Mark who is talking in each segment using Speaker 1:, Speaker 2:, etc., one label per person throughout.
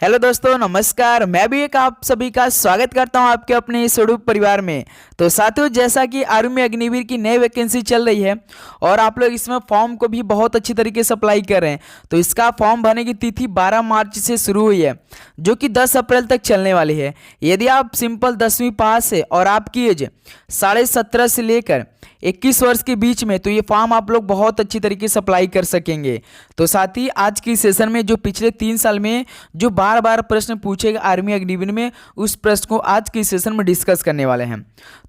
Speaker 1: Hello दोस्तों, नमस्कार। मैं भी एक आप सभी का स्वागत करता हूं आपके अपने इस यूट्यूब परिवार में। तो साथियों, जैसा कि आर्मी अग्निवीर की नई वैकेंसी चल रही है और आप लोग इसमें फॉर्म को भी बहुत अच्छी तरीके से अप्लाई कर रहे हैं। तो इसका फॉर्म भरने की तिथि 12 मार्च से शुरू हुई है, जो कि 10 अप्रैल तक चलने वाली है। यदि आप सिंपल 10वीं पास है और आपकी एज 17.5 से लेकर 21 वर्ष के बीच में, तो ये फॉर्म आप लोग बहुत अच्छी तरीके से अप्लाई कर सकेंगे। तो साथ ही आज की सेशन में जो पिछले 3 साल में जो बार बार प्रश्न पूछेगा आर्मी अग्निवीर में, उस प्रश्न को आज की सेशन में डिस्कस करने वाले हैं।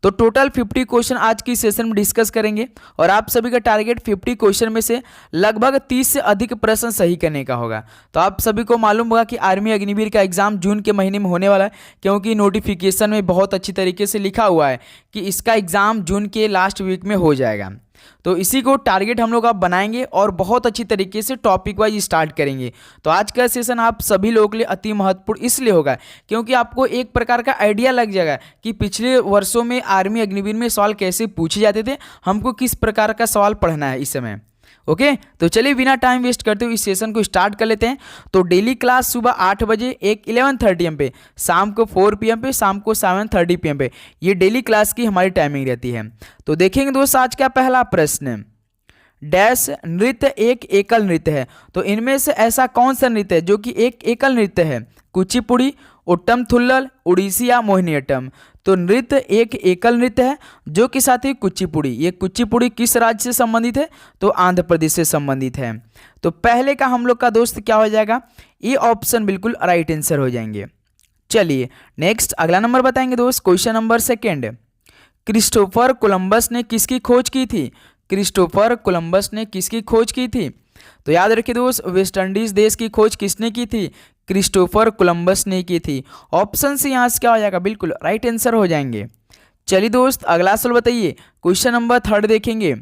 Speaker 1: तो टोटल 50 क्वेश्चन आज की सेशन में डिस्कस करेंगे और आप सभी का टारगेट 50 क्वेश्चन में से लगभग 30 से अधिक प्रश्न सही करने का होगा। तो आप सभी को मालूम होगा कि आर्मी अग्निवीर का एग्जाम जून के महीने में होने वाला है, क्योंकि नोटिफिकेशन में बहुत अच्छी तरीके से लिखा हुआ है कि इसका एग्जाम जून के लास्ट वीक में हो जाएगा। तो इसी को टारगेट हम लोग अब बनाएंगे और बहुत अच्छी तरीके से टॉपिक वाइज स्टार्ट करेंगे। तो आज का सेशन आप सभी लोगों के लिए अति महत्वपूर्ण इसलिए होगा क्योंकि आपको एक प्रकार का आइडिया लग जाएगा कि पिछले वर्षों में आर्मी अग्निवीर में सवाल कैसे पूछे जाते थे, हमको किस प्रकार का सवाल पढ़ना है इस समय। ओके, तो चलिए बिना टाइम वेस्ट करते हुए इस सेशन को स्टार्ट कर लेते हैं। तो डेली क्लास सुबह 8 बजे, एक 11:30 am पे, शाम को 4 PM पे, शाम को 7:30 PM पे, ये डेली क्लास की हमारी टाइमिंग रहती है। तो देखेंगे दोस्त, आज का पहला प्रश्न, डैश नृत्य एक एकल नृत्य है। तो इनमें से ऐसा कौन सा नृत्य है जो कि एक एकल नृत्य है? कुचिपुड़ी, ओट्टम थुल्लल, उड़ीसी या मोहिनीअट्टम। तो नृत्य एक एकल नृत्य है जो कि साथ ही कुचिपुड़ी। ये कुचिपुड़ी किस राज्य से संबंधित है? तो आंध्र प्रदेश से संबंधित है। तो पहले का हम लोग का दोस्त क्या हो जाएगा? ये ऑप्शन बिल्कुल राइट आंसर हो जाएंगे। चलिए नेक्स्ट अगला नंबर बताएंगे दोस्त, क्वेश्चन नंबर 2। क्रिस्टोफर कोलंबस ने किसकी खोज की थी? क्रिस्टोफर कोलंबस ने किसकी खोज की थी? तो याद रखिए दोस्त, वेस्ट इंडीज देश की खोज किसने की थी? क्रिस्टोफर कोलंबस ने की थी। ऑप्शन से यहाँ से क्या हो जाएगा? बिल्कुल राइट आंसर हो जाएंगे। चलिए दोस्त अगला सवाल बताइए, क्वेश्चन नंबर 3 देखेंगे।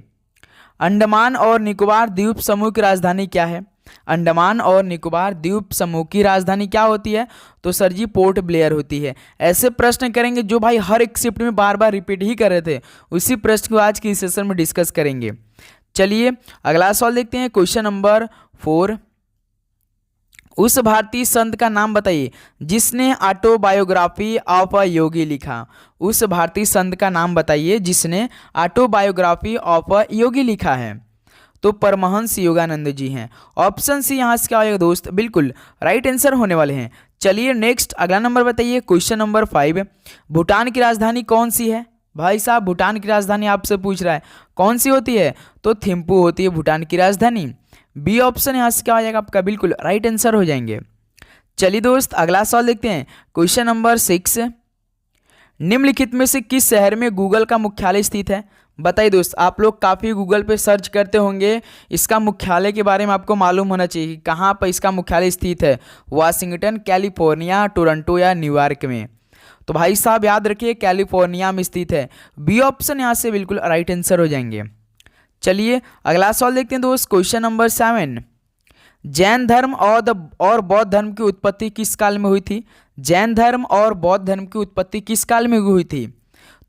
Speaker 1: अंडमान और निकोबार द्वीप समूह की राजधानी क्या है? अंडमान और निकोबार द्वीप समूह की राजधानी क्या होती है? तो सर जी पोर्ट ब्लेयर होती है। ऐसे प्रश्न करेंगे जो भाई हर एक शिफ्ट में बार बार रिपीट ही कर रहे थे, उसी प्रश्न को आज की सेशन में डिस्कस करेंगे। चलिए अगला सवाल देखते हैं, क्वेश्चन नंबर 4। उस भारतीय संत का नाम बताइए जिसने ऑटोबायोग्राफी ऑफ अ योगी लिखा। उस भारतीय संत का नाम बताइए जिसने ऑटोबायोग्राफी ऑफ अ योगी लिखा है। तो परमहंस योगानंद जी हैं। ऑप्शन सी यहाँ से क्या होगा दोस्त? बिल्कुल राइट आंसर होने वाले हैं। चलिए नेक्स्ट अगला नंबर बताइए, क्वेश्चन नंबर 5। भूटान की राजधानी कौन सी है? भाई साहब भूटान की राजधानी आपसे पूछ रहा है, कौन सी होती है? तो थिम्पू होती है भूटान की राजधानी। बी ऑप्शन यहाँ से क्या हो जाएगा आपका? बिल्कुल राइट आंसर हो जाएंगे। चलिए दोस्त अगला सवाल देखते हैं, क्वेश्चन नंबर 6। निम्नलिखित में से किस शहर में गूगल का मुख्यालय स्थित है? बताइए दोस्त, आप लोग काफ़ी गूगल पे सर्च करते होंगे, इसका मुख्यालय के बारे में आपको मालूम होना चाहिए कि कहाँ पर इसका मुख्यालय स्थित है। वाशिंगटन, कैलिफोर्निया, टोरंटो या न्यूयॉर्क में। तो भाई साहब याद रखिए कैलिफोर्निया में स्थित है। बी ऑप्शन यहाँ से बिल्कुल राइट आंसर हो जाएंगे। चलिए अगला सवाल देखते हैं दोस्त, क्वेश्चन नंबर 7। जैन धर्म और बौद्ध धर्म की उत्पत्ति किस काल में हुई थी? जैन धर्म और बौद्ध धर्म की उत्पत्ति किस काल में हुई थी?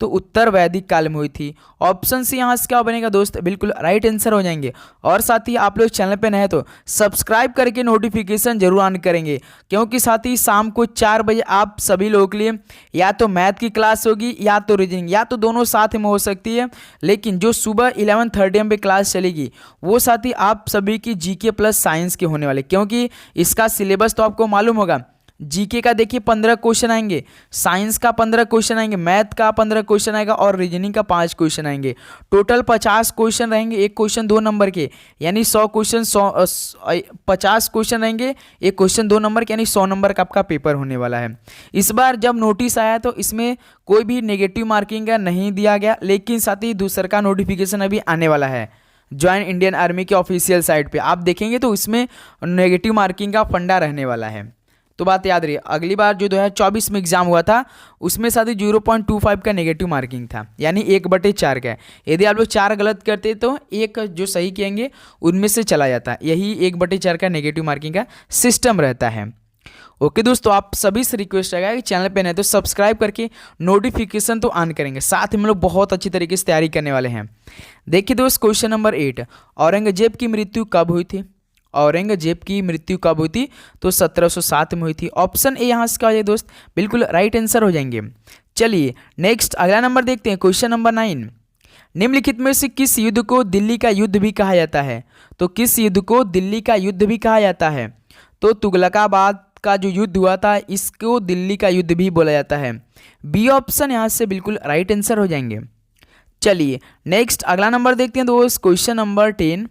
Speaker 1: तो उत्तर वैदिक काल में हुई थी। ऑप्शन सी यहाँ से क्या बनेगा दोस्त? बिल्कुल राइट आंसर हो जाएंगे। और साथ ही आप लोग चैनल पे नए हैं तो सब्सक्राइब करके नोटिफिकेशन जरूर ऑन करेंगे, क्योंकि साथ ही शाम को 4 बजे आप सभी लोगों के लिए या तो मैथ की क्लास होगी या तो रीजनिंग, या तो दोनों साथ में हो सकती है। लेकिन जो सुबह 11:30 am पे क्लास चलेगी वो साथ ही आप सभी की जीके प्लस साइंस के होने वाले, क्योंकि इसका सिलेबस तो आपको मालूम होगा। जीके का देखिए 15 क्वेश्चन आएंगे, साइंस का 15 क्वेश्चन आएंगे, मैथ का 15 क्वेश्चन आएगा और रीजनिंग का 5 क्वेश्चन आएंगे। टोटल 50 क्वेश्चन रहेंगे, एक क्वेश्चन 2 नंबर के, यानी 100 क्वेश्चन 50 क्वेश्चन रहेंगे, एक क्वेश्चन 2 नंबर के, यानी 100 नंबर का आपका पेपर होने वाला है। इस बार जब नोटिस आया तो इसमें कोई भी नेगेटिव मार्किंग का नहीं दिया गया, लेकिन साथ ही दूसरा का नोटिफिकेशन अभी आने वाला है ज्वाइन इंडियन आर्मी के ऑफिशियल साइट पे। आप देखेंगे तो इसमें नेगेटिव मार्किंग का फंडा रहने वाला है। तो बात याद रही, अगली बार जो 2024 में एग्जाम हुआ था उसमें साथ ही 0.25 का नेगेटिव मार्किंग था, यानी 1/4 का। यदि आप लोग 4 गलत करते तो एक जो सही कहेंगे उनमें से चला जाता। यही 1/4 का नेगेटिव मार्किंग का सिस्टम रहता है। ओके दोस्तों, आप सभी से रिक्वेस्ट रहेगा कि चैनल पे नहीं तो सब्सक्राइब करके नोटिफिकेशन तो ऑन करेंगे। साथ ही हम लोग बहुत अच्छी तरीके से तैयारी करने वाले हैं। देखिए दोस्त, क्वेश्चन नंबर 8। औरंगजेब की मृत्यु कब हुई थी? औरंगजेब की मृत्यु कब हुई थी? तो 1707 में हुई थी। ऑप्शन ए यहाँ से क्या हो जाएगा दोस्त? बिल्कुल राइट आंसर हो जाएंगे। चलिए नेक्स्ट अगला नंबर देखते हैं, क्वेश्चन नंबर 9। निम्नलिखित में से किस युद्ध को दिल्ली का युद्ध भी कहा जाता है? तो किस युद्ध को दिल्ली का युद्ध भी कहा जाता है? तो तुगलकाबाद का जो युद्ध हुआ था इसको दिल्ली का युद्ध भी बोला जाता है। बी ऑप्शन यहाँ से बिल्कुल राइट आंसर हो जाएंगे। चलिए नेक्स्ट अगला नंबर देखते हैं दोस्त, क्वेश्चन नंबर 10।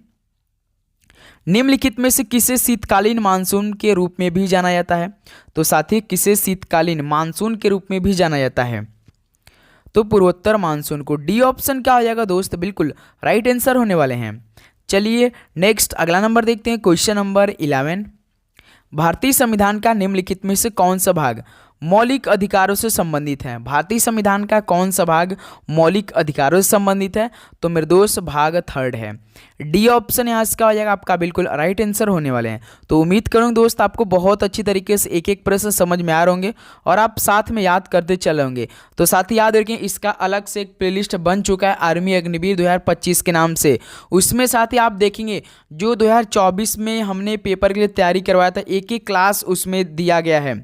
Speaker 1: निम्नलिखित में से किसे शीतकालीन मानसून के रूप में भी जाना जाता है? तो साथी किसे शीतकालीन मानसून के रूप में भी जाना जाता है? तो पूर्वोत्तर मानसून को। डी ऑप्शन क्या हो जाएगा दोस्त? बिल्कुल राइट आंसर होने वाले हैं। चलिए नेक्स्ट अगला नंबर देखते हैं, क्वेश्चन नंबर 11। भारतीय संविधान का निम्नलिखित में से कौन सा भाग मौलिक अधिकारों से संबंधित है? भारतीय संविधान का कौन सा भाग मौलिक अधिकारों से संबंधित है? तो मेरे दोस्त भाग 3 है। डी ऑप्शन यहाँ से क्या हो जाएगा आपका? बिल्कुल राइट आंसर होने वाले हैं। तो उम्मीद करूँगा दोस्त आपको बहुत अच्छी तरीके से एक एक प्रश्न समझ में आ रहे होंगे और आप साथ में याद करते चले होंगे। तो साथ ही याद रखें इसका अलग से एक प्लेलिस्ट बन चुका है आर्मी अग्निवीर 2025 के नाम से। उसमें साथ ही आप देखेंगे जो 2024 में हमने पेपर के लिए तैयारी करवाया था एक एक क्लास उसमें दिया गया है।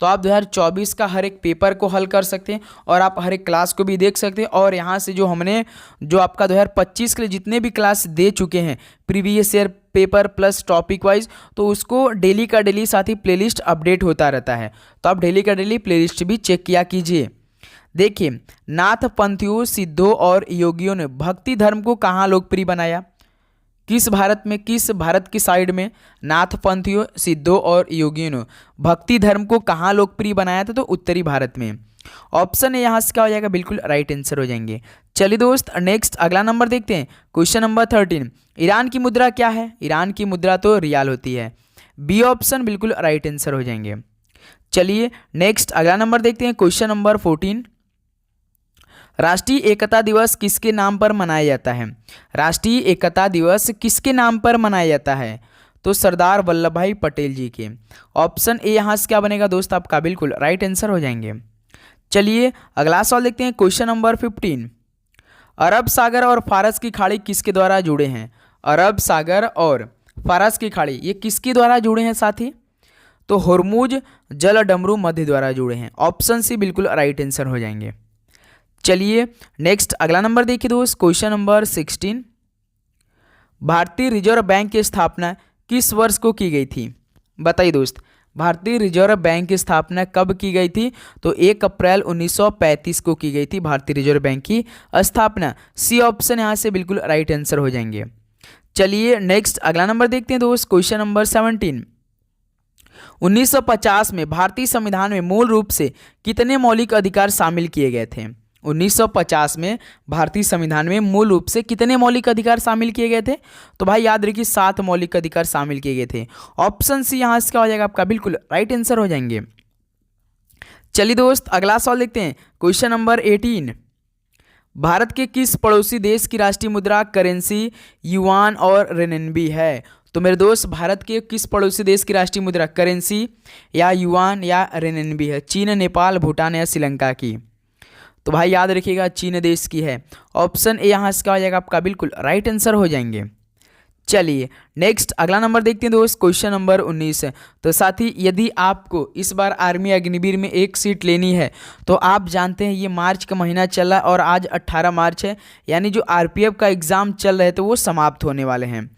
Speaker 1: तो आप 2024 का हर एक पेपर को हल कर सकते हैं और आप हर एक क्लास को भी देख सकते हैं। और यहाँ से जो हमने जो आपका 2025 के लिए जितने भी क्लास दे चुके हैं previous year paper plus topic wise, तो उसको डेली का डेली साथ ही प्लेलिस्ट अपडेट होता रहता है। तो आप डेली का डेली प्लेलिस्ट भी चेक किया कीजिए। देखिए नाथ पंथियों, सिद्धों और योगियों ने भक्ति धर्म को कहाँ लोकप्रिय बनाया? किस भारत में, किस भारत की साइड में नाथ पंथियों, सिद्धों और योगियों ने भक्ति धर्म को कहाँ लोकप्रिय बनाया था? तो उत्तरी भारत में। ऑप्शन है यहाँ से क्या हो जाएगा? बिल्कुल राइट आंसर हो जाएंगे। चलिए दोस्त नेक्स्ट अगला नंबर देखते हैं, क्वेश्चन नंबर 13। ईरान की मुद्रा क्या है? ईरान की मुद्रा तो रियाल होती है। बी ऑप्शन बिल्कुल राइट आंसर हो जाएंगे। चलिए नेक्स्ट अगला नंबर देखते हैं, क्वेश्चन नंबर 14। राष्ट्रीय एकता दिवस किसके नाम पर मनाया जाता है? राष्ट्रीय एकता दिवस किसके नाम पर मनाया जाता है? तो सरदार वल्लभ भाई पटेल जी के। ऑप्शन ए यहाँ से क्या बनेगा दोस्त आपका? बिल्कुल राइट आंसर हो जाएंगे। चलिए अगला सवाल देखते हैं, क्वेश्चन नंबर 15। अरब सागर और फारस की खाड़ी किसके द्वारा जुड़े हैं? अरब सागर और फारस की खाड़ी ये किसके द्वारा जुड़े हैं साथी? तो हुर्मुज जल डमरू मध्य द्वारा जुड़े हैं। ऑप्शन सी बिल्कुल राइट आंसर हो जाएंगे। चलिए नेक्स्ट अगला नंबर देखिए दोस्त, क्वेश्चन नंबर 16। भारतीय रिजर्व बैंक की स्थापना किस वर्ष को की गई थी? बताइए दोस्त भारतीय रिजर्व बैंक की स्थापना कब की गई थी? तो 1 अप्रैल 1935 को की गई थी भारतीय रिजर्व बैंक की स्थापना। सी ऑप्शन यहाँ से बिल्कुल राइट आंसर हो जाएंगे। चलिए नेक्स्ट अगला नंबर देखते हैं दोस्त, क्वेश्चन नंबर 17। 1950 में भारतीय संविधान में मूल रूप से कितने मौलिक अधिकार शामिल किए गए थे? 1950 में भारतीय संविधान में मूल रूप से कितने मौलिक अधिकार शामिल किए गए थे? तो भाई याद रखिए 7 मौलिक अधिकार शामिल किए गए थे। ऑप्शन सी यहाँ से क्या हो जाएगा आपका? बिल्कुल राइट आंसर हो जाएंगे। चलिए दोस्त अगला सवाल देखते हैं, क्वेश्चन नंबर 18। भारत के किस पड़ोसी देश की राष्ट्रीय मुद्रा करेंसी युआन और रेनबी है? तो मेरे दोस्त भारत के किस पड़ोसी देश की राष्ट्रीय मुद्रा करेंसी या युआन या रेनबी है? चीन, नेपाल, भूटान या श्रीलंका की? तो भाई याद रखिएगा चीन देश की है। ऑप्शन ए यहाँ से क्या हो जाएगा आपका? बिल्कुल राइट आंसर हो जाएंगे। चलिए नेक्स्ट अगला नंबर देखते हैं दोस्त, क्वेश्चन नंबर 19। तो साथी यदि आपको इस बार आर्मी अग्निवीर में एक सीट लेनी है तो आप जानते हैं ये मार्च का महीना चल रहा है और आज 18 मार्च है, यानी जो आरपीएफ का एग्ज़ाम चल रहे थे वो समाप्त होने वाले हैं।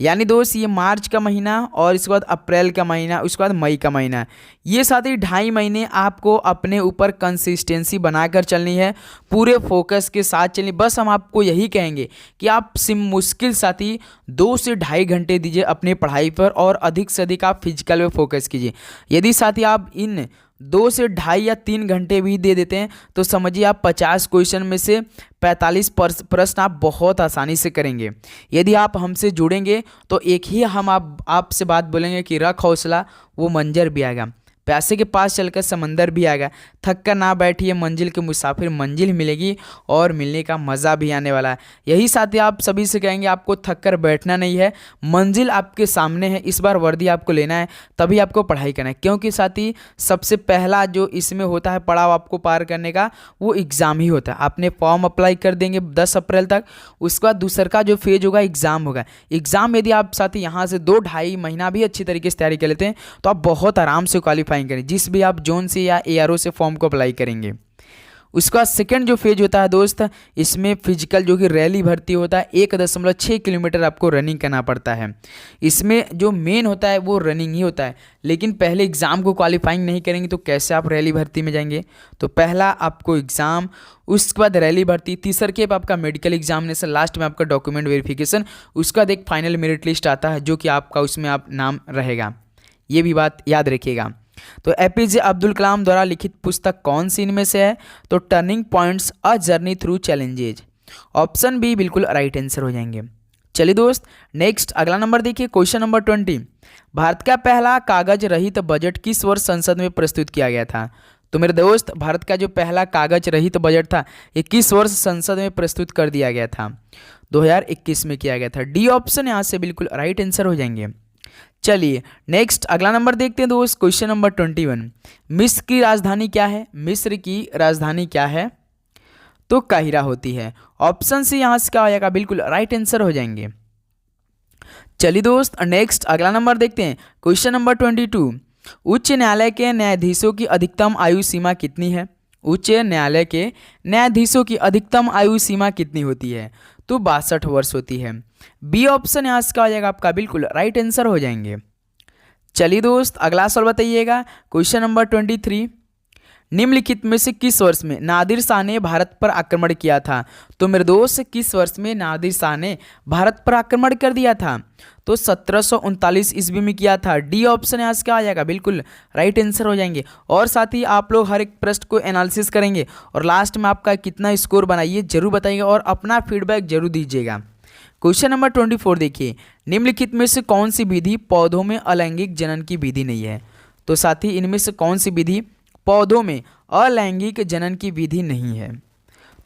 Speaker 1: यानी दोस्त ये मार्च का महीना और इसके बाद अप्रैल का महीना, उसके बाद मई का महीना, ये साथी 2.5 महीने आपको अपने ऊपर कंसिस्टेंसी बनाकर चलनी है, पूरे फोकस के साथ चलनी। बस हम आपको यही कहेंगे कि आप मुश्किल साथी 2 से 2.5 घंटे दीजिए अपनी पढ़ाई पर और अधिक से अधिक आप फिजिकल में फोकस कीजिए। यदि साथी आप इन 2 से 2.5 या 3 घंटे भी दे देते हैं तो समझिए आप 50 क्वेश्चन में से 45 प्रश्न आप बहुत आसानी से करेंगे। यदि आप हमसे जुड़ेंगे तो एक ही हम आपसे बात बोलेंगे कि रख हौसला, वो मंजर भी आएगा। प्यासे के पास चलकर समंदर भी आएगा। थक कर ना बैठिए मंजिल के मुसाफिर, मंजिल मिलेगी और मिलने का मज़ा भी आने वाला है। यही साथी आप सभी से कहेंगे, आपको थक कर बैठना नहीं है, मंजिल आपके सामने है। इस बार वर्दी आपको लेना है, तभी आपको पढ़ाई करना है, क्योंकि साथी सबसे पहला जो इसमें होता है पड़ाव आपको पार करने का, वो एग्ज़ाम ही होता है। आपने फॉर्म अप्लाई कर देंगे 10 अप्रैल तक, उसके बाद दूसरा का जो फेज होगा एग्ज़ाम होगा। एग्ज़ाम यदि आप साथी यहाँ से 2-2.5 महीना भी अच्छी तरीके से तैयारी कर लेते हैं तो आप बहुत आराम से क्वालिफाइंग करें, जिस भी आप जोन से या ARO से फॉर्म को अप्लाई करेंगे। उसका सेकंड जो फेज होता है दोस्त, इसमें फिजिकल जो कि रैली भर्ती होता है, 1.6 किलोमीटर आपको रनिंग करना पड़ता है। इसमें जो मेन होता है वो रनिंग ही होता है, लेकिन पहले एग्ज़ाम को क्वालिफाइंग नहीं करेंगे तो कैसे आप रैली भर्ती में जाएंगे। तो पहला आपको एग्ज़ाम, उसके बाद रैली भर्ती, तीसर के आपका मेडिकल एग्जामिनेशन, लास्ट में आपका डॉक्यूमेंट वेरिफिकेशन, उसका बाद एक फाइनल मेरिट लिस्ट आता है जो कि आपका उसमें आप नाम रहेगा। ये भी बात याद रखिएगा। तो APJ अब्दुल कलाम द्वारा लिखित पुस्तक कौन सी इनमें से है? तो turning points, a journey through challenges. Option B बिल्कुल राइट आंसर हो जाएंगे। चलिए दोस्त, नेक्स्ट अगला नंबर देखिए, क्वेश्चन नंबर 20। भारत का पहला कागज रहित बजट किस वर्ष संसद में प्रस्तुत किया गया था? तो मेरे दोस्त, भारत का जो पहला कागज रहित बजट था ये किस वर्ष संसद में प्रस्तुत कर दिया गया था? 2021 में किया गया था। डी ऑप्शन यहाँ से बिल्कुल राइट आंसर हो जाएंगे। चलिए नेक्स्ट अगला नंबर देखते हैं दोस्त, क्वेश्चन नंबर 21। मिस्र की राजधानी क्या है? मिस्र की राजधानी क्या है? तो काहिरा होती है। ऑप्शन सी यहाँ से क्या हो जाएगा? बिल्कुल राइट आंसर हो जाएंगे। चलिए दोस्त, नेक्स्ट अगला नंबर देखते हैं, क्वेश्चन नंबर 22। उच्च न्यायालय के न्यायाधीशों की अधिकतम आयु सीमा कितनी है? उच्च न्यायालय के न्यायाधीशों की अधिकतम आयु सीमा कितनी होती है? तो 62 वर्ष होती है। बी ऑप्शन यहाँ से क्या हो जाएगा आपका? बिल्कुल राइट आंसर हो जाएंगे। चलिए दोस्त, अगला सवाल बताइएगा, क्वेश्चन नंबर 23। निम्नलिखित में से किस वर्ष में नादिर शाह ने भारत पर आक्रमण किया था? तो मेरे दोस्त, किस वर्ष में नादिर शाह ने भारत पर आक्रमण कर दिया था? तो 1739 ईस्वी में किया था। डी ऑप्शन यहाँ से क्या आ जाएगा? बिल्कुल राइट आंसर हो जाएंगे। और साथ ही आप लोग हर एक प्रश्न को एनालिसिस करेंगे और लास्ट में आपका कितना स्कोर बनाइए जरूर बताइएगा और अपना फीडबैक जरूर दीजिएगा। क्वेश्चन नंबर 24 देखिए, निम्नलिखित में से कौन सी विधि पौधों में अलैंगिक जनन की विधि नहीं है? तो साथ ही इनमें से कौन सी विधि पौधों में अलैंगिक जनन की विधि नहीं है?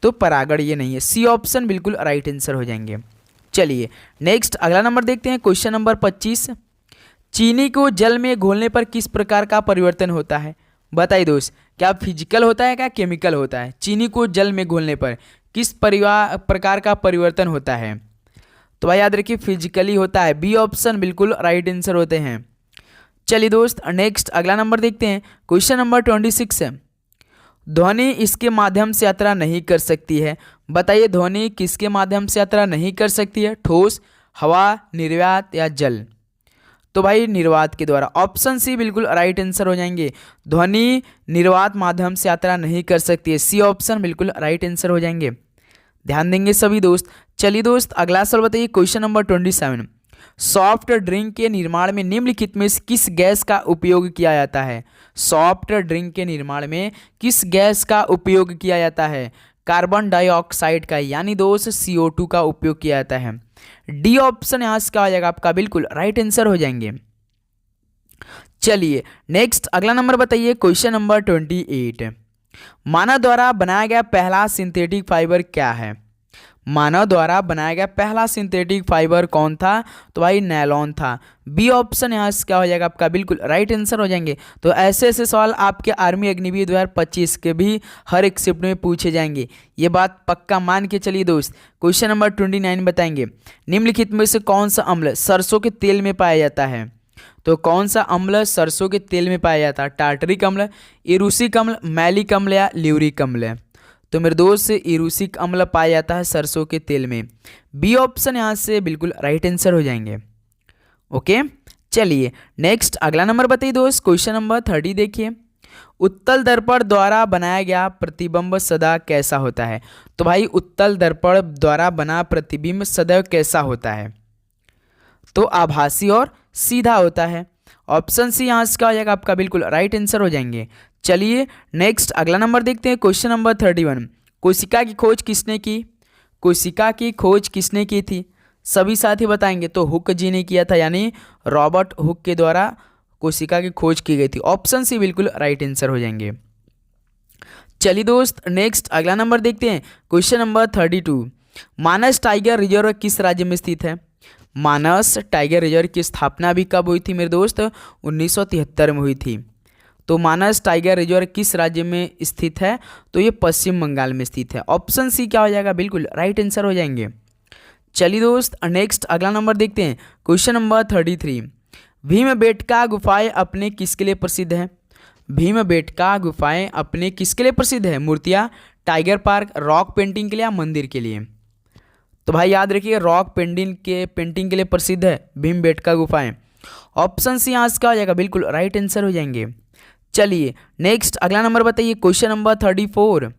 Speaker 1: तो परागण ये नहीं है। सी ऑप्शन बिल्कुल राइट आंसर हो जाएंगे। चलिए नेक्स्ट अगला नंबर देखते हैं, क्वेश्चन नंबर 25। चीनी को जल में घोलने पर किस प्रकार का परिवर्तन होता है? बताइए दोस्त, क्या फिजिकल होता है क्या केमिकल होता है? चीनी को जल में घोलने पर किस प्रकार का परिवर्तन होता है? तो भाई याद रखिए फिजिकली होता है। बी ऑप्शन बिल्कुल राइट आंसर होते हैं। चलिए दोस्त, नेक्स्ट अगला नंबर देखते हैं, क्वेश्चन नंबर 26 है। ध्वनि इसके माध्यम से यात्रा नहीं कर सकती है। बताइए ध्वनि किसके माध्यम से यात्रा नहीं कर सकती है? ठोस, हवा, निर्वात या जल? तो भाई निर्वात के द्वारा। ऑप्शन सी बिल्कुल राइट आंसर हो जाएंगे। ध्वनि निर्वात माध्यम से यात्रा नहीं कर सकती है। सी ऑप्शन बिल्कुल राइट आंसर हो जाएंगे। ध्यान देंगे सभी दोस्त। चलिए दोस्त, अगला सवाल बताइए, क्वेश्चन नंबर 27। सॉफ्ट ड्रिंक के निर्माण में निम्नलिखित में से किस गैस का उपयोग किया जाता है? सॉफ्ट ड्रिंक के निर्माण में किस गैस का उपयोग किया जाता है? कार्बन डाइऑक्साइड का, यानी दोस्त CO2 का उपयोग किया जाता है। डी ऑप्शन यहाँ से क्या हो जाएगा आपका? बिल्कुल राइट आंसर हो जाएंगे। चलिए नेक्स्ट अगला नंबर बताइए, क्वेश्चन नंबर 28। मानव द्वारा बनाया गया पहला सिंथेटिक फाइबर क्या है? मानव द्वारा बनाया गया पहला सिंथेटिक फाइबर कौन था? तो भाई नायलॉन था। बी ऑप्शन यहाँ से क्या हो जाएगा आपका? बिल्कुल राइट आंसर हो जाएंगे। तो ऐसे ऐसे सवाल आपके आर्मी अग्निवीर 2025 के भी हर एक शिफ्ट में पूछे जाएंगे, ये बात पक्का मान के चलिए दोस्त। क्वेश्चन नंबर 29 बताएंगे, निम्नलिखित में से कौन सा अम्ल सरसों के तेल में पाया जाता है? तो कौन सा अम्ल सरसों के तेल में पाया जाता है? टार्टरिक अम्ल, इरूसिक अम्ल, मैलिक अम्ल या ल्यूरिक अम्ल? तो मेरे दोस्त इरूसिक अम्ल पाया जाता है सरसों के तेल में। बी ऑप्शन यहाँ से बिल्कुल राइट आंसर हो जाएंगे। ओके, चलिए नेक्स्ट अगला नंबर बताइए दोस्त, क्वेश्चन नंबर 30 देखिए। उत्तल दर्पण द्वारा बनाया गया प्रतिबिंब सदा कैसा होता है? तो भाई उत्तल दर्पण द्वारा बना प्रतिबिंब सदैव कैसा होता है? तो आभासी और सीधा होता है। ऑप्शन सी यहाँ से क्या हो जाएगा आपका? बिल्कुल राइट आंसर हो जाएंगे। चलिए नेक्स्ट अगला नंबर देखते हैं, क्वेश्चन नंबर 31। कोशिका की खोज किसने की? कोशिका की खोज किसने की थी? सभी साथी बताएंगे। तो हुक जी ने किया था, यानी रॉबर्ट हुक के द्वारा कोशिका की खोज की गई थी। ऑप्शन सी बिल्कुल राइट आंसर हो जाएंगे। चलिए दोस्त नेक्स्ट अगला नंबर देखते हैं। क्वेश्चन नंबर 32, मानस टाइगर रिजर्व किस राज्य में स्थित है? मानस टाइगर रिजर्व की स्थापना भी कब हुई थी मेरे दोस्त? 1973 में हुई थी। तो मानस टाइगर रिजर्व किस राज्य में स्थित है? तो ये पश्चिम बंगाल में स्थित है। ऑप्शन सी क्या हो जाएगा? बिल्कुल राइट आंसर हो जाएंगे। चलिए दोस्त नेक्स्ट अगला नंबर देखते हैं। क्वेश्चन नंबर 33, भीमबेटका गुफाएं अपने किसके लिए प्रसिद्ध है? भीमबेटका गुफाएं अपने किसके लिए प्रसिद्ध है? मूर्तियाँ, टाइगर पार्क, रॉक पेंटिंग के लिए या मंदिर के लिए? तो भाई याद रखिए रॉक पेंटिंग के लिए प्रसिद्ध है भीमबेटका गुफाएं। ऑप्शन सी यहाँ क्या हो जाएगा? बिल्कुल राइट आंसर हो जाएंगे। चलिए नेक्स्ट अगला नंबर बताइए। Question number 34,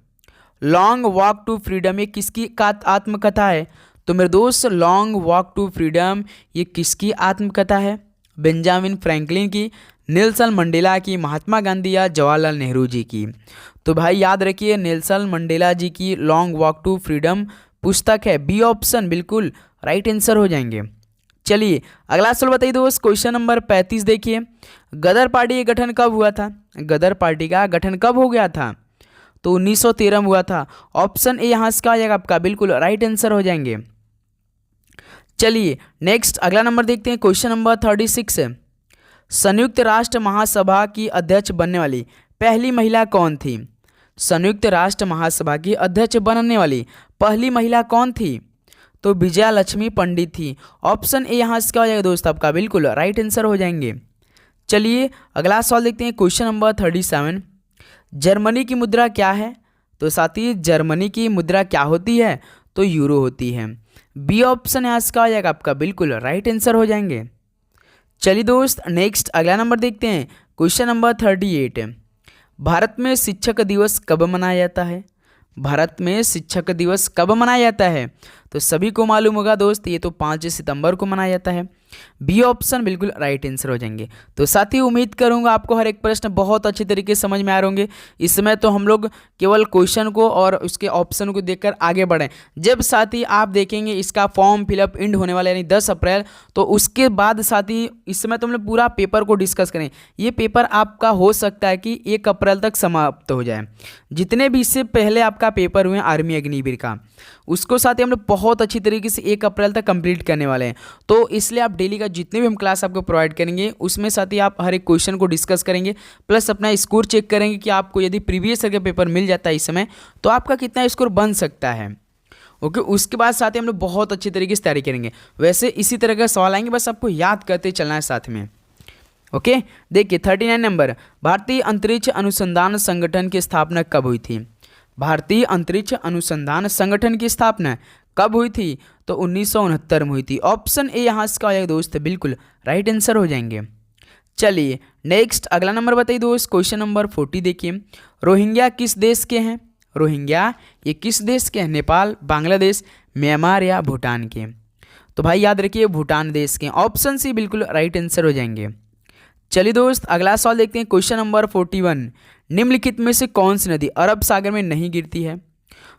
Speaker 1: long walk to freedom ये किसकी आत्मकथा है? तो मेरे दोस्त लॉन्ग वॉक टू फ्रीडम ये किसकी आत्मकथा है? बेंजामिन फ्रैंकलिन की, नेल्सन मंडेला की, महात्मा गांधी या जवाहरलाल नेहरू जी की? तो भाई याद रखिए नेल्सन मंडेला जी की लॉन्ग वॉक टू फ्रीडम पुस्तक है। बी ऑप्शन बिल्कुल राइट आंसर हो जाएंगे। चलिए अगला सवाल बताइए दोस्त। क्वेश्चन नंबर 35 देखिए, गदर पार्टी का गठन कब हुआ था? गदर पार्टी का गठन कब हो गया था? तो 1913 में हुआ था। ऑप्शन ए यहाँ से क्या आ जाएगा आपका? बिल्कुल राइट आंसर हो जाएंगे। चलिए नेक्स्ट अगला नंबर देखते हैं। क्वेश्चन नंबर 36, संयुक्त राष्ट्र महासभा की अध्यक्ष बनने वाली पहली महिला कौन थी? संयुक्त राष्ट्र महासभा की अध्यक्ष बनने वाली पहली महिला कौन थी? तो विजया लक्ष्मी पंडित थी। ऑप्शन ए यहाँ से क्या हो जाएगा दोस्त आपका? बिल्कुल राइट आंसर हो जाएंगे। चलिए अगला सवाल देखते हैं। क्वेश्चन नंबर 37, जर्मनी की मुद्रा क्या है? तो साथी जर्मनी की मुद्रा क्या होती है? तो यूरो होती है। बी ऑप्शन यहाँ से क्या हो जाएगा आपका? बिल्कुल राइट आंसर हो जाएंगे। चलिए दोस्त नेक्स्ट अगला नंबर देखते हैं। क्वेश्चन नंबर 38, भारत में शिक्षक दिवस कब मनाया जाता है? भारत में शिक्षक दिवस कब मनाया जाता है? तो सभी को मालूम होगा दोस्त, ये तो 5 सितंबर को मनाया जाता है। बी ऑप्शन बिल्कुल राइट आंसर हो जाएंगे। तो साथ ही उम्मीद करूंगा आपको हर एक प्रश्न बहुत अच्छे तरीके से समझ में आ रहे होंगे। इसमें तो हम लोग केवल क्वेश्चन को और उसके ऑप्शन को देखकर आगे बढ़ें। जब साथ ही आप देखेंगे इसका फॉर्म फिलअप एंड होने वाला यानी 10 अप्रैल, तो उसके बाद साथ ही इस समय तो हम लोग पूरा पेपर को डिस्कस करें। ये पेपर आपका हो सकता है कि 1 अप्रैल तक समाप्त हो जाए। जितने भी इससे पहले आपका पेपर हुए आर्मी अग्निवीर का, उसको साथ ही हम लोग बहुत अच्छी तरीके से 1 अप्रैल तक कंप्लीट करने वाले हैं। तो इसलिए आप डेली का जितने भी हम क्लास आपको प्रोवाइड करेंगे उसमें साथ ही आप हर एक क्वेश्चन को डिस्कस करेंगे, प्लस अपना स्कोर चेक करेंगे कि आपको यदि प्रीवियस ईयर का पेपर मिल जाता है इस समय तो आपका कितना स्कोर बन सकता है। ओके, उसके बाद साथ ही हम लोग बहुत अच्छी तरीके से तैयारी करेंगे। वैसे इसी तरह का सवाल आएंगे, बस आपको याद करते चलना है साथ में। ओके देखिए 39 नंबर, भारतीय अंतरिक्ष अनुसंधान संगठन की स्थापना कब हुई थी? भारतीय अंतरिक्ष अनुसंधान संगठन की स्थापना कब हुई थी? तो 1969 में हुई थी। ऑप्शन ए यहाँ से क्या हो जाएगा दोस्त? बिल्कुल राइट आंसर हो जाएंगे। चलिए नेक्स्ट अगला नंबर बताइए दोस्त। क्वेश्चन नंबर 40 देखिए, रोहिंग्या किस देश के हैं? रोहिंग्या ये किस देश के हैं? नेपाल, बांग्लादेश, म्यांमार या भूटान के? तो भाई याद रखिए भूटान देश के। ऑप्शन सी बिल्कुल राइट आंसर हो जाएंगे। चलिए दोस्त अगला सवाल देखते हैं। क्वेश्चन नंबर 41, निम्नलिखित में से कौन सी नदी अरब सागर में नहीं गिरती है?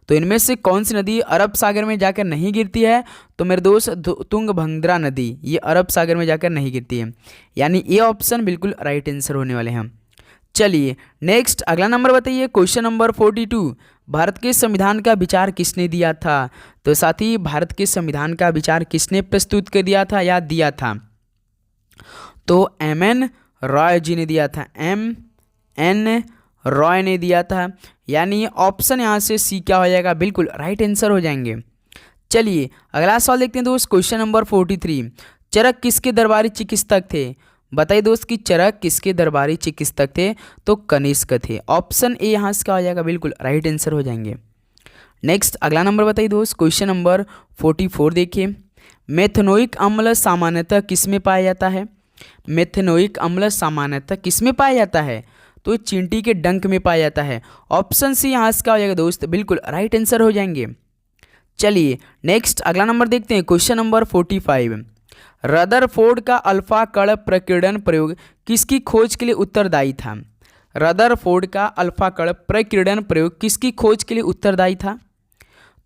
Speaker 1: तो इनमें से कौन सी नदी अरब सागर में जाकर नहीं गिरती है? तो मेरे दोस्त तुंगभद्रा नदी ये अरब सागर में जाकर नहीं गिरती है, यानी ये ऑप्शन बिल्कुल राइट आंसर होने वाले हैं। चलिए नेक्स्ट अगला नंबर बताइए। क्वेश्चन नंबर 42, भारत के संविधान का विचार किसने दिया था? तो साथ ही भारत के संविधान का विचार किसने प्रस्तुत कर दिया था या दिया था? तो एम.एन. रॉय जी ने दिया था। एम.एन. रॉय ने दिया था, यानी ऑप्शन यहाँ से सी क्या हो जाएगा? बिल्कुल राइट आंसर हो जाएंगे। चलिए अगला सवाल देखते हैं दोस्त। क्वेश्चन नंबर 43, चरक किसके दरबारी चिकित्सक थे? बताइए दोस्त कि चरक किसके दरबारी चिकित्सक थे? तो कनिष्क थे। ऑप्शन ए यहाँ से क्या हो जाएगा? बिल्कुल राइट आंसर हो जाएंगे। नेक्स्ट अगला नंबर बताइए दोस्त। क्वेश्चन नंबर 44 देखिए, मेथनोइक अम्ल सामान्यतः किस में पाया जाता है? मेथनोइक अम्ल सामान्यतः किस में पाया जाता है? तो चींटी के डंक में पाया जाता है। ऑप्शन सी यहाँ से क्या हो जाएगा दोस्त? बिल्कुल राइट आंसर हो जाएंगे। चलिए नेक्स्ट अगला नंबर देखते हैं। क्वेश्चन नंबर 45, रदरफोर्ड का अल्फा कण प्रकीर्णन प्रयोग किसकी खोज के लिए उत्तरदायी था? रदरफोर्ड का अल्फा कण प्रकीर्णन प्रयोग किसकी खोज के लिए उत्तरदायी था?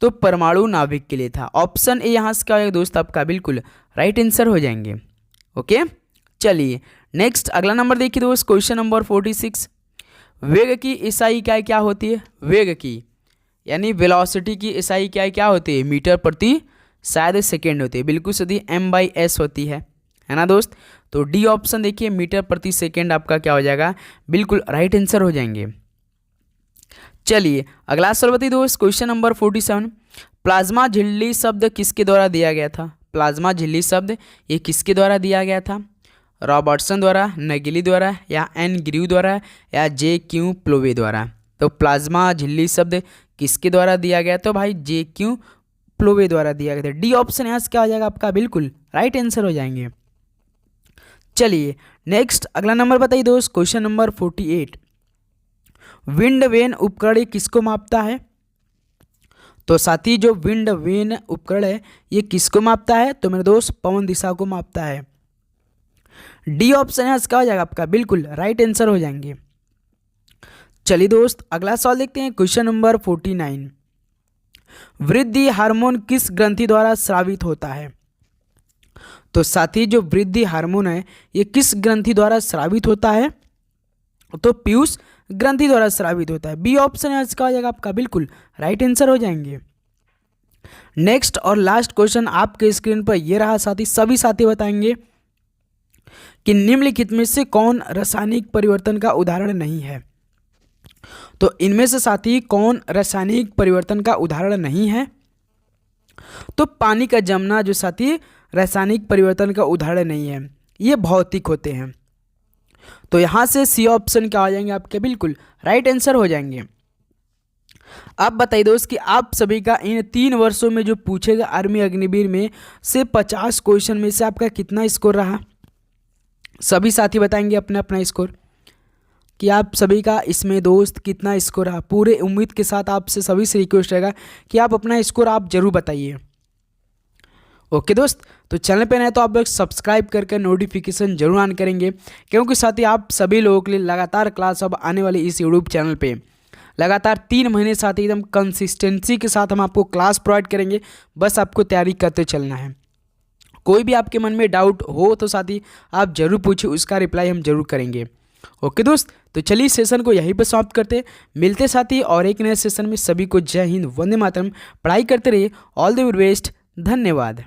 Speaker 1: तो परमाणु नाभिक के लिए था। ऑप्शन ए यहाँ से क्या हो जाएगा दोस्त आपका? बिल्कुल राइट आंसर हो जाएंगे। ओके चलिए नेक्स्ट अगला नंबर देखिए दोस्त, क्वेश्चन नंबर 46। वेग की एसआई इकाई क्या होती है? वेग की यानी वेलोसिटी की एसआई इकाई क्या होती है? मीटर प्रति शायद सेकेंड होती है। बिल्कुल सही, m/s होती है ना दोस्त। तो डी ऑप्शन देखिए, मीटर प्रति सेकेंड आपका क्या हो जाएगा? बिल्कुल राइट आंसर हो जाएंगे। चलिए अगला सवाल बताइए दोस्त, क्वेश्चन नंबर 47। प्लाज्मा झिल्ली शब्द किसके द्वारा दिया गया था? प्लाज्मा झिल्ली शब्द ये किसके द्वारा दिया गया था? रॉबर्टसन द्वारा, नगेली द्वारा, या एन ग्रीव द्वारा, या जे क्यू प्लोवे द्वारा? तो प्लाज्मा झिल्ली शब्द किसके द्वारा दिया गया? तो भाई जे क्यू प्लोवे द्वारा दिया गया था। डी ऑप्शन यहाँ से क्या हो जाएगा आपका? बिल्कुल राइट आंसर हो जाएंगे। चलिए नेक्स्ट अगला नंबर बताइए दोस्त, क्वेश्चन नंबर 48। विंड वेन उपकरण ये किसको मापता है? तो साथी जो विंड वेन उपकरण है ये किसको मापता है? तो मेरे दोस्त पवन दिशा को मापता है। डी ऑप्शन है क्या हो जाएगा आपका? बिल्कुल राइट आंसर हो जाएंगे। चलिए दोस्त अगला सवाल देखते हैं, क्वेश्चन नंबर 49। वृद्धि हार्मोन किस ग्रंथि द्वारा स्रावित होता है? तो साथी जो वृद्धि हार्मोन है ये किस ग्रंथि द्वारा स्रावित होता है? तो पीयूष ग्रंथि द्वारा स्रावित होता है। बी ऑप्शन है इसका हो जाएगा आपका, बिल्कुल राइट आंसर हो जाएंगे। नेक्स्ट और लास्ट क्वेश्चन आपके स्क्रीन पर ये रहा साथी। सभी साथी बताएंगे कि निम्नलिखित में से कौन रासायनिक परिवर्तन का उदाहरण नहीं है? तो इनमें से साथी कौन रासायनिक परिवर्तन का उदाहरण नहीं है? तो पानी का जमना जो साथी रासायनिक परिवर्तन का उदाहरण नहीं है, ये भौतिक होते हैं। तो यहां से सी ऑप्शन क्या हो जाएंगे आपके? बिल्कुल राइट आंसर हो जाएंगे। अब बताइए दोस्त कि आप सभी का इन 3 वर्षों में जो पूछेगा आर्मी अग्निवीर में से 50 क्वेश्चन में से आपका कितना स्कोर रहा? सभी साथी बताएंगे अपना अपना स्कोर कि आप सभी का इसमें दोस्त कितना स्कोर रहा। पूरे उम्मीद के साथ आपसे सभी से रिक्वेस्ट रहेगा कि आप अपना स्कोर आप जरूर बताइए। ओके दोस्त, तो चैनल पे नए तो आप लोग सब्सक्राइब करके नोटिफिकेशन जरूर ऑन करेंगे, क्योंकि साथ ही आप सभी लोगों के लिए लगातार क्लास अब आने वाली इस यूट्यूब चैनल पे लगातार 3 महीने साथ एकदम कंसिस्टेंसी के साथ हम आपको क्लास प्रोवाइड करेंगे। बस आपको तैयारी करते चलना है। कोई भी आपके मन में डाउट हो तो साथी आप जरूर पूछिए, उसका रिप्लाई हम जरूर करेंगे। ओके दोस्त, तो चलिए सेशन को यहीं पर समाप्त करते, मिलते साथी और एक नए सेशन में। सभी को जय हिंद, वंदे मातरम। पढ़ाई करते रहिए। ऑल द बेस्ट, धन्यवाद।